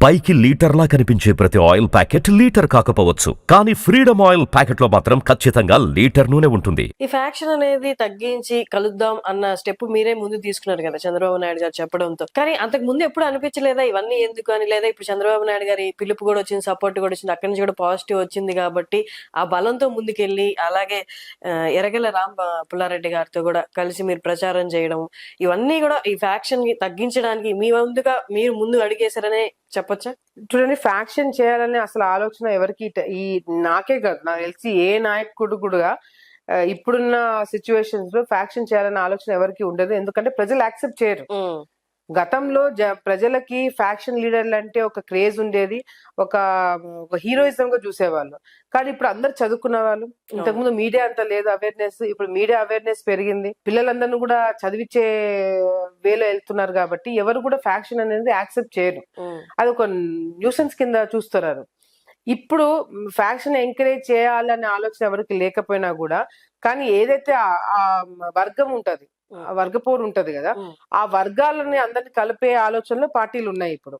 పైకి లీటర్లా కనిపించే ప్రతి ఆయిల్ ప్యాకెట్ లీటర్ కాకపోవచ్చు, కానీ ఫ్రీడమ్ ఆయిల్ ప్యాకెట్ లో మాత్రం ఖచ్చితంగా లీటర్ నూనె ఉంటుంది. ఈ ఫ్యాక్షన్ అనేది తగ్గించి కలుద్దాం అన్న స్టెప్ మీరే ముందు తీసుకున్నారు కదా చంద్రబాబు నాయుడు గారు చెప్పడంతో. కానీ అంతకు ముందు ఎప్పుడు అనిపించలేదా ఇవన్నీ ఎందుకు అని? లేదా ఇప్పుడు చంద్రబాబు నాయుడు గారి పిలుపు కూడా వచ్చింది, సపోర్ట్ కూడా వచ్చింది, అక్కడి నుంచి కూడా పాజిటివ్ వచ్చింది కాబట్టి ఆ బలంతో ముందుకెళ్ళి అలాగే ఎర్రగెల్ల పుల్లారెడ్డి గారితో కూడా కలిసి మీరు ప్రచారం చేయడం, ఇవన్నీ కూడా ఈ ఫ్యాక్షన్ ని తగ్గించడానికి మీ వంతుగా మీరు ముందు అడిగేశారనే చెప్పొచ్చా? చూడండి, ఫ్యాక్షన్ చేయాలనే అసలు ఆలోచన ఎవరికి ఈ నాకే కాదు, నాకు తెలిసి ఏ నాయకుడు కూడా ఇప్పుడున్న సిచ్యువేషన్స్ లో ఫ్యాక్షన్ చేయాలనే ఆలోచన ఎవరికి ఉండదు. ఎందుకంటే ప్రజలు యాక్సెప్ట్ చేయరు. గతంలో ప్రజలకి ఫ్యాక్షన్ లీడర్లు అంటే ఒక క్రేజ్ ఉండేది, ఒక హీరోయిజం గా చూసేవాళ్ళు. కానీ ఇప్పుడు అందరు చదువుకున్న వాళ్ళు. ఇంతకుముందు మీడియా అంత లేదు అవేర్నెస్, ఇప్పుడు మీడియా అవేర్నెస్ పెరిగింది, పిల్లలందరినీ కూడా చదివించే వేలో వెళ్తున్నారు కాబట్టి ఎవరు కూడా ఫ్యాక్షన్ అనేది యాక్సెప్ట్ చేయరు. అది ఒక న్యూసెన్స్ కింద చూస్తున్నారు. ఇప్పుడు ఫ్యాక్షన్ ఎంకరేజ్ చేయాలనే ఆలోచన ఎవరికి లేకపోయినా కూడా, కానీ ఏదైతే ఆ వర్గం ఉంటది, వర్గపోరు ఉంటది కదా, ఆ వర్గాలని అందరిని కలిపే ఆలోచనలో పార్టీలు ఉన్నాయి ఇప్పుడు.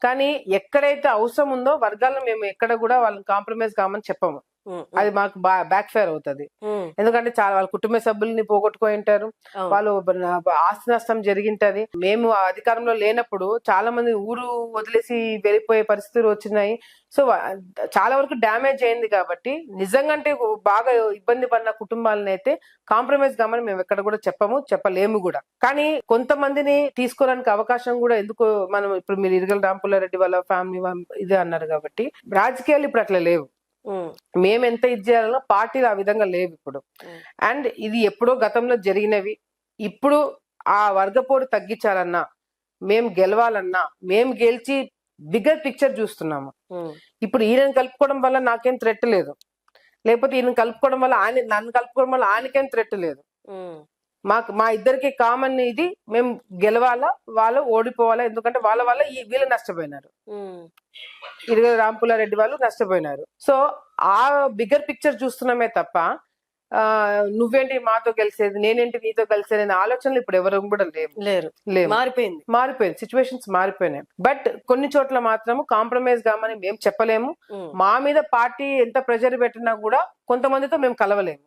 కానీ ఎక్కడైతే అవసరం ఉందో వర్గాలను మేము ఎక్కడ కూడా వాళ్ళని కాంప్రమైజ్ కామని చెప్పము. అది మాకు బ్యాక్ ఫైర్ అవుతుంది. ఎందుకంటే చాలా వాళ్ళ కుటుంబ సభ్యుల్ని పోగొట్టుకొని ఉంటారు, వాళ్ళు ఆస్తి నష్టం జరిగింటది. మేము అధికారంలో లేనప్పుడు చాలా మంది ఊరు వదిలేసి వెళ్ళిపోయే పరిస్థితులు వచ్చినాయి. సో చాలా వరకు డ్యామేజ్ అయింది. కాబట్టి నిజంగా అంటే బాగా ఇబ్బంది పడిన కుటుంబాలను అయితే కాంప్రమైజ్ కామని మేము ఎక్కడ కూడా చెప్పము, చెప్పలేము కూడా. కానీ కొంతమందిని తీసుకోవడానికి అవకాశం కూడా ఎందుకు, మనం ఇప్పుడు మీరు ఇరగల రాంపుల్లారెడ్డి వాళ్ళ ఫ్యామిలీ ఇదే అన్నారు కాబట్టి, రాజకీయాలు ఇప్పుడు అట్లా లేవు. మేము ఎంత ఇది చేయాలన్నా పార్టీలు ఆ విధంగా లేవు ఇప్పుడు. అండ్ ఇది ఎప్పుడో గతంలో జరిగినవి. ఇప్పుడు ఆ వర్గపోరు తగ్గించాలన్నా, మేము గెలవాలన్నా, మేము గెలిచి బిగ్గర్ పిక్చర్ చూస్తున్నాము. ఇప్పుడు ఈయనను కలుపుకోవడం వల్ల నాకేం థ్రెట్ లేదు, లేకపోతే ఈయన కలుపుకోవడం వల్ల నన్ను కలుపుకోవడం వల్ల ఆయనకేం థ్రెట్ లేదు. మా ఇద్దరికి కామన్ ఇది, మేము గెలవాలా, వాళ్ళు ఓడిపోవాలా. ఎందుకంటే వాళ్ళ వల్ల వీళ్ళు నష్టపోయినారు, ఇరగల రాంపుల్లారెడ్డి వాళ్ళు నష్టపోయినారు. సో ఆ బిగ్గర్ పిక్చర్ చూస్తున్నామే తప్ప నువ్వేంటి మాతో కలిసేది, నేనేంటి నీతో కలిసేది అనే ఆలోచనలు ఇప్పుడు ఎవరు కూడా లేరు. మారిపోయింది, సిచ్యువేషన్స్ మారిపోయినాయి. బట్ కొన్ని చోట్ల మాత్రం కాంప్రమైజ్ కామని మేము చెప్పలేము. మా మీద పార్టీ ఎంత ప్రెషర్ పెట్టినా కూడా కొంతమందితో మేము కలవలేము,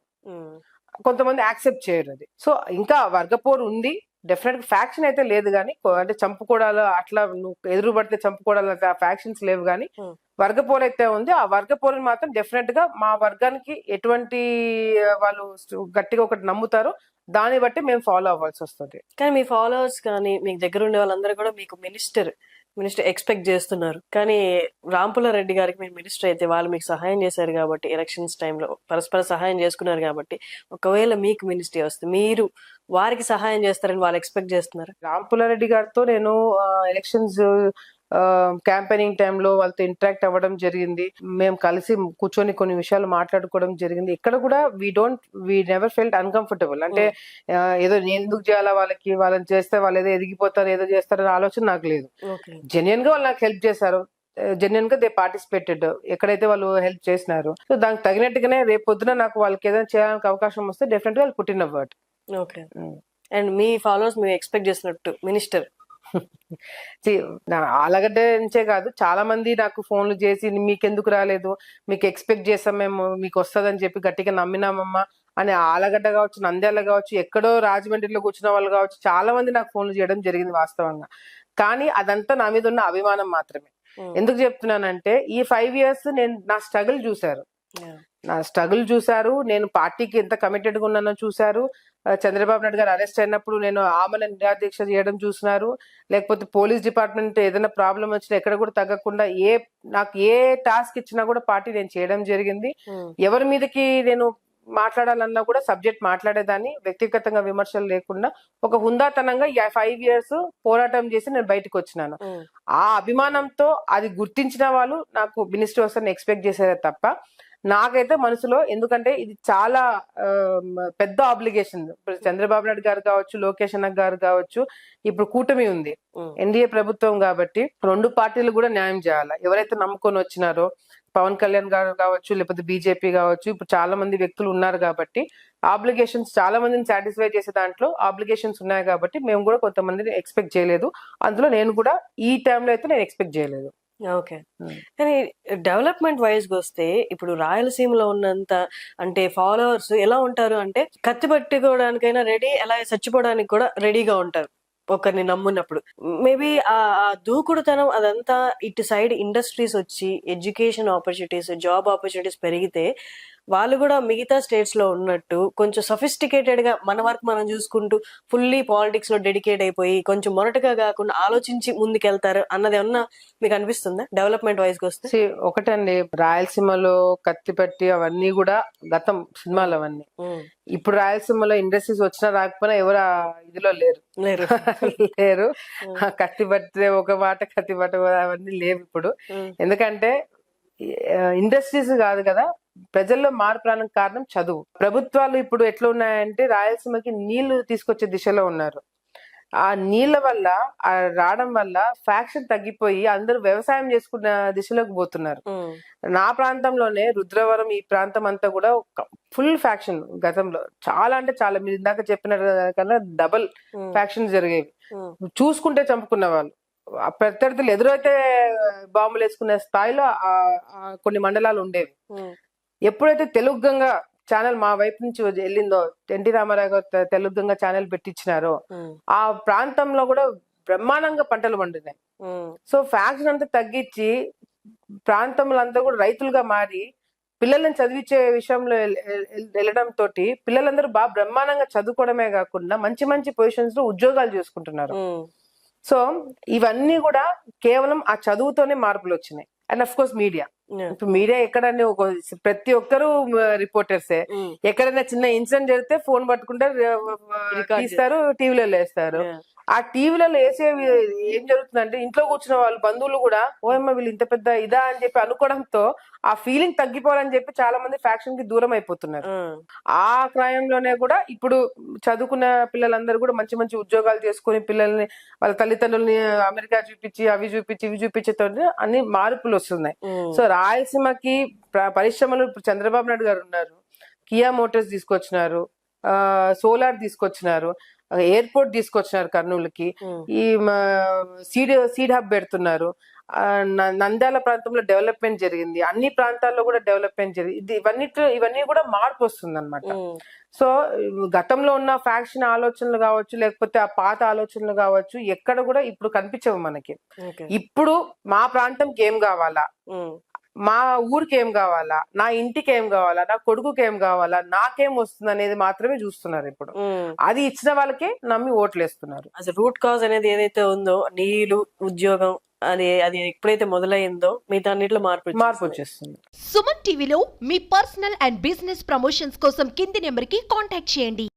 కొంతమంది యాక్సెప్ట్ చేయరు అది. సో ఇంకా వర్గపోరు ఉంది, డెఫినెట్ గా ఫ్యాక్షన్ అయితే లేదు. కానీ అంటే చంపుకోవడాలు అట్లా నువ్వు ఎదురు పడితే చంపుకోవడాలు ఫ్యాక్షన్స్ లేవు. కానీ వర్గపోరు అయితే ఉంది. ఆ వర్గపోరుని మాత్రం డెఫినెట్ గా మా వర్గానికి ఎటువంటి వాళ్ళు గట్టిగా ఒకటి నమ్ముతారో దాన్ని బట్టి మేము ఫాలో అవ్వాల్సి వస్తుంది. కానీ మీ ఫాలోవర్స్ కానీ మీకు దగ్గర ఉండే వాళ్ళందరూ కూడా మీకు మినిస్టర్ ఎక్స్పెక్ట్ చేస్తున్నారు. కానీ రాంపుల్లారెడ్డి గారికి మీరు మినిస్టర్ అయితే వాళ్ళు మీకు సహాయం చేశారు కాబట్టి, ఎలక్షన్స్ టైంలో పరస్పర సహాయం చేసుకున్నారు కాబట్టి, ఒకవేళ మీకు మినిస్ట్రీ వస్తే మీరు వారికి సహాయం చేస్తారని వాళ్ళు ఎక్స్పెక్ట్ చేస్తున్నారు. రాంపుల్లారెడ్డి గారితో నేను ఎలక్షన్స్ క్యాంపెయినింగ్ టైంలో వాళ్ళతో ఇంటరాక్ట్ అవ్వడం జరిగింది. మేము కలిసి కూర్చొని కొన్ని విషయాలు మాట్లాడుకోవడం జరిగింది. ఇక్కడ కూడా వీ నెవర్ ఫెల్ట్ అన్కంఫర్టబుల్. అంటే ఏదో నేను ఎందుకు చేయాలా, వాళ్ళని చేస్తే వాళ్ళు ఏదో ఎదిగిపోతారు, ఏదో చేస్తారనే ఆలోచన నాకు లేదు. జెన్యున్ గా వాళ్ళు నాకు హెల్ప్ చేశారు, జెన్యున్ గా దే పార్టిసిపేటెడ్. ఎక్కడైతే వాళ్ళు హెల్ప్ చేసినారు, సో దానికి తగినట్టుగానే రేపు పొద్దున నాకు వాళ్ళకి ఏదైనా చేయడానికి అవకాశం వస్తే డెఫినెట్ గా వాళ్ళు put in a word. Okay. And me followers మీరు ఎక్స్పెక్ట్ చేసినట్టు మినిస్టర్ ఆలగడ్డ నుంచే కాదు, చాలా మంది నాకు ఫోన్లు చేసి మీకెందుకు రాలేదు, మీకు ఎక్స్పెక్ట్ చేసాం, మేము మీకు వస్తుందని చెప్పి గట్టిగా నమ్మినామమ్మా అని ఆలగడ్డ కావచ్చు, నంద్యాల కావచ్చు, ఎక్కడో రాజమండ్రిలో కూర్చున్న వాళ్ళు కావచ్చు, చాలా మంది నాకు ఫోన్లు చేయడం జరిగింది వాస్తవంగా. కానీ అదంతా నా మీద ఉన్న అభిమానం మాత్రమే. ఎందుకు చెప్తున్నానంటే ఈ 5 years నేను నా స్ట్రగుల్ చూశారు, నేను పార్టీకి ఎంత కమిటెడ్ గా ఉన్నానో చూశారు. చంద్రబాబు నాయుడు గారు అరెస్ట్ అయినప్పుడు నేను ఆమెను నిరాదీక్ష చేయడం చూసినారు. లేకపోతే పోలీస్ డిపార్ట్మెంట్ ఏదైనా ప్రాబ్లం వచ్చినా ఎక్కడ కూడా తగ్గకుండా నాకు ఏ టాస్క్ ఇచ్చినా కూడా పార్టీ నేను చేయడం జరిగింది. ఎవరి మీదకి నేను మాట్లాడాలన్నా కూడా సబ్జెక్ట్ మాట్లాడేదాన్ని, వ్యక్తిగతంగా విమర్శలు లేకుండా ఒక హుందాతనంగా 5 years పోరాటం చేసి నేను బయటకు వచ్చినాను. ఆ అభిమానంతో అది గుర్తించిన వాళ్ళు నాకు మినిస్టర్ వస్తారని ఎక్స్పెక్ట్ చేసేదే తప్ప నాకైతే మనసులో, ఎందుకంటే ఇది చాలా పెద్ద ఆబ్లిగేషన్. ఇప్పుడు చంద్రబాబు నాయుడు గారు కావచ్చు, లోకేష్ అన్న గారు కావచ్చు, ఇప్పుడు కూటమి ఉంది, ఎన్డీఏ ప్రభుత్వం కాబట్టి 2 పార్టీలు కూడా న్యాయం చేయాలి. ఎవరైతే నమ్ముకొని వచ్చినారో పవన్ కళ్యాణ్ గారు కావచ్చు, లేకపోతే బీజేపీ కావచ్చు, ఇప్పుడు చాలా మంది వ్యక్తులు ఉన్నారు కాబట్టి ఆబ్లిగేషన్స్ చాలా మందిని సాటిస్ఫై చేసే దాంట్లో ఆబ్లిగేషన్స్ ఉన్నాయి కాబట్టి మేము కూడా కొంతమందిని ఎక్స్పెక్ట్ చేయలేదు. అందులో నేను కూడా ఈ టైంలో అయితే నేను ఎక్స్పెక్ట్ చేయలేదు. ఓకే. కానీ డెవలప్‌మెంట్ వైస్‌గా వస్తే ఇప్పుడు రాయలసీమలో ఉన్నంత అంటే ఫాలోవర్స్ ఎలా ఉంటారు అంటే కత్తి పట్టుకోవడానికైనా రెడీ, అలాగే చచ్చిపోవడానికి కూడా రెడీగా ఉంటారు. ఒకరిని నమ్మునప్పుడు. మేబీ ఆ దూకుడుతనం అదంతా ఇటు సైడ్ ఇండస్ట్రీస్ వచ్చి ఎడ్యుకేషన్ ఆపర్చునిటీస్, జాబ్ ఆపర్చునిటీస్ పెరిగితే వాళ్ళు కూడా మిగతా స్టేట్స్ లో ఉన్నట్టు కొంచెం సఫిస్టికేటెడ్ గా మన వర్క్ మనం చూసుకుంటూ ఫుల్లీ పాలిటిక్స్ లో డెడికేట్ అయిపోయి కొంచెం మొరటుగా కాకుండా ఆలోచించి ముందుకెళ్తారు అన్నది ఏమన్నా మీకు అనిపిస్తుందా డెవలప్మెంట్ వైజ్ గా వస్తే? ఒకటండి, రాయలసీమలో కత్తిపట్టి అవన్నీ కూడా గతం సినిమాలు అవన్నీ. ఇప్పుడు రాయలసీమలో ఇండస్ట్రీస్ వచ్చినా రాకపోయినా ఎవరు ఆ ఇదిలో లేరు. లేరు. కత్తి పట్టే ఒక మాట, కత్తి పట్ట అవన్నీ లేవు ఇప్పుడు. ఎందుకంటే ఇండస్ట్రీస్ కాదు కదా, ప్రజల్లో మార్పు రావడానికి కారణం చదువు. ప్రభుత్వాలు ఇప్పుడు ఎట్లా ఉన్నాయంటే రాయలసీమకి నీళ్లు తీసుకొచ్చే దిశలో ఉన్నారు. ఆ నీళ్ల వల్ల రావడం వల్ల ఫ్యాక్షన్ తగ్గిపోయి అందరూ వ్యవసాయం చేసుకున్న దిశలోకి పోతున్నారు. నా ప్రాంతంలోనే రుద్రవరం ఈ ప్రాంతం అంతా కూడా ఫుల్ ఫ్యాక్షన్ గతంలో చాలా అంటే చాలా, మీరు ఇందాక చెప్పిన కన్నా డబల్ ఫ్యాక్షన్ జరిగేవి. చూసుకుంటే చంపుకున్న వాళ్ళు, ప్రత్యర్థులు ఎదురైతే బాంబులు వేసుకునే స్థాయిలో కొన్ని మండలాలు ఉండేవి. ఎప్పుడైతే తెలుగు గంగ ఛానల్ మా వైపు నుంచి వెళ్ళిందో, ఎన్టీ రామారావు గారు తెలుగు గంగ ఛానల్ పెట్టించినారో, ఆ ప్రాంతంలో కూడా బ్రహ్మాండంగా పంటలు పండినాయి. సో ఫ్యాక్షన్ అంతా తగ్గించి ప్రాంతంలో అంతా కూడా రైతులుగా మారి పిల్లలను చదివించే విషయంలో వెళ్ళడం తోటి పిల్లలందరూ బాగా బ్రహ్మాండంగా చదువుకోవడమే కాకుండా మంచి మంచి పొజిషన్స్ లో ఉద్యోగాలు చేసుకుంటున్నారు. సో ఇవన్నీ కూడా కేవలం ఆ చదువుతోనే మార్పులు వచ్చినాయి. And of course media. ఇప్పుడు మీడియా ఎక్కడన్నా ప్రతి ఒక్కరు రిపోర్టర్సే. ఎక్కడైనా చిన్న ఇన్సిడెంట్ జరిగితే ఫోన్ పట్టుకుంటారు, తీస్తారు, టీవీలలో వేస్తారు. ఆ టీవీలలో వేసేవి ఏం జరుగుతుందంటే ఇంట్లో కూర్చున్న వాళ్ళు బంధువులు కూడా ఓయమ్మ వీళ్ళు ఇంత పెద్ద ఇదా అని చెప్పి అనుకోవడంతో ఆ ఫీలింగ్ తగ్గిపోవాలని చెప్పి చాలా మంది ఫ్యాక్షన్ కి దూరం అయిపోతున్నారు. ఆ క్రయంలోనే కూడా ఇప్పుడు చదువుకున్న పిల్లలందరూ కూడా మంచి మంచి ఉద్యోగాలు చేసుకుని పిల్లల్ని వాళ్ళ తల్లిదండ్రుల్ని అమెరికా చూపించి అవి చూపించి ఇవి చూపించేతో అన్ని మార్పులు వస్తున్నాయి. సో రాయలసీమకి పరిశ్రమలు ఇప్పుడు చంద్రబాబు నాయుడు గారు ఉన్నారు, కియా మోటార్స్ తీసుకొచ్చినారు, సోలార్ తీసుకొచ్చినారు, ఎయిర్పోర్ట్ తీసుకొచ్చినారు కర్నూలుకి, ఈ సీడ్ హబ్ పెడుతున్నారు. నంద్యాల ప్రాంతంలో డెవలప్మెంట్ జరిగింది, అన్ని ప్రాంతాల్లో కూడా డెవలప్మెంట్ జరిగింది. ఇవన్నీ కూడా మార్పు వస్తుంది అనమాట. సో గతంలో ఉన్న ఫ్యాక్షన్ ఆలోచనలు కావచ్చు, లేకపోతే ఆ పాత ఆలోచనలు కావచ్చు, ఎక్కడ కూడా ఇప్పుడు కనిపించవు మనకి. ఇప్పుడు మా ప్రాంతంకి ఏం కావాలా, మా ఊరికి ఏం కావాలా, నా ఇంటికి ఏం కావాలా, నా కొడుకుకి ఏం కావాలా, నాకేం వస్తుంది అనేది మాత్రమే చూస్తున్నారు ఇప్పుడు. అది ఇచ్చిన వాళ్ళకే నమ్మి ఓట్లు వేస్తున్నారు. అసలు రూట్ కాజ్ అనేది ఏదైతే ఉందో, నీళ్లు, ఉద్యోగం, అది ఎప్పుడైతే మొదలైందో మిగతా అన్నిట్లో మార్పు వచ్చేస్తుంది. సుమన్ టీవీలో మీ పర్సనల్ అండ్ బిజినెస్ ప్రమోషన్స్ కోసం కింది నెంబర్ కి కాంటాక్ట్ చేయండి.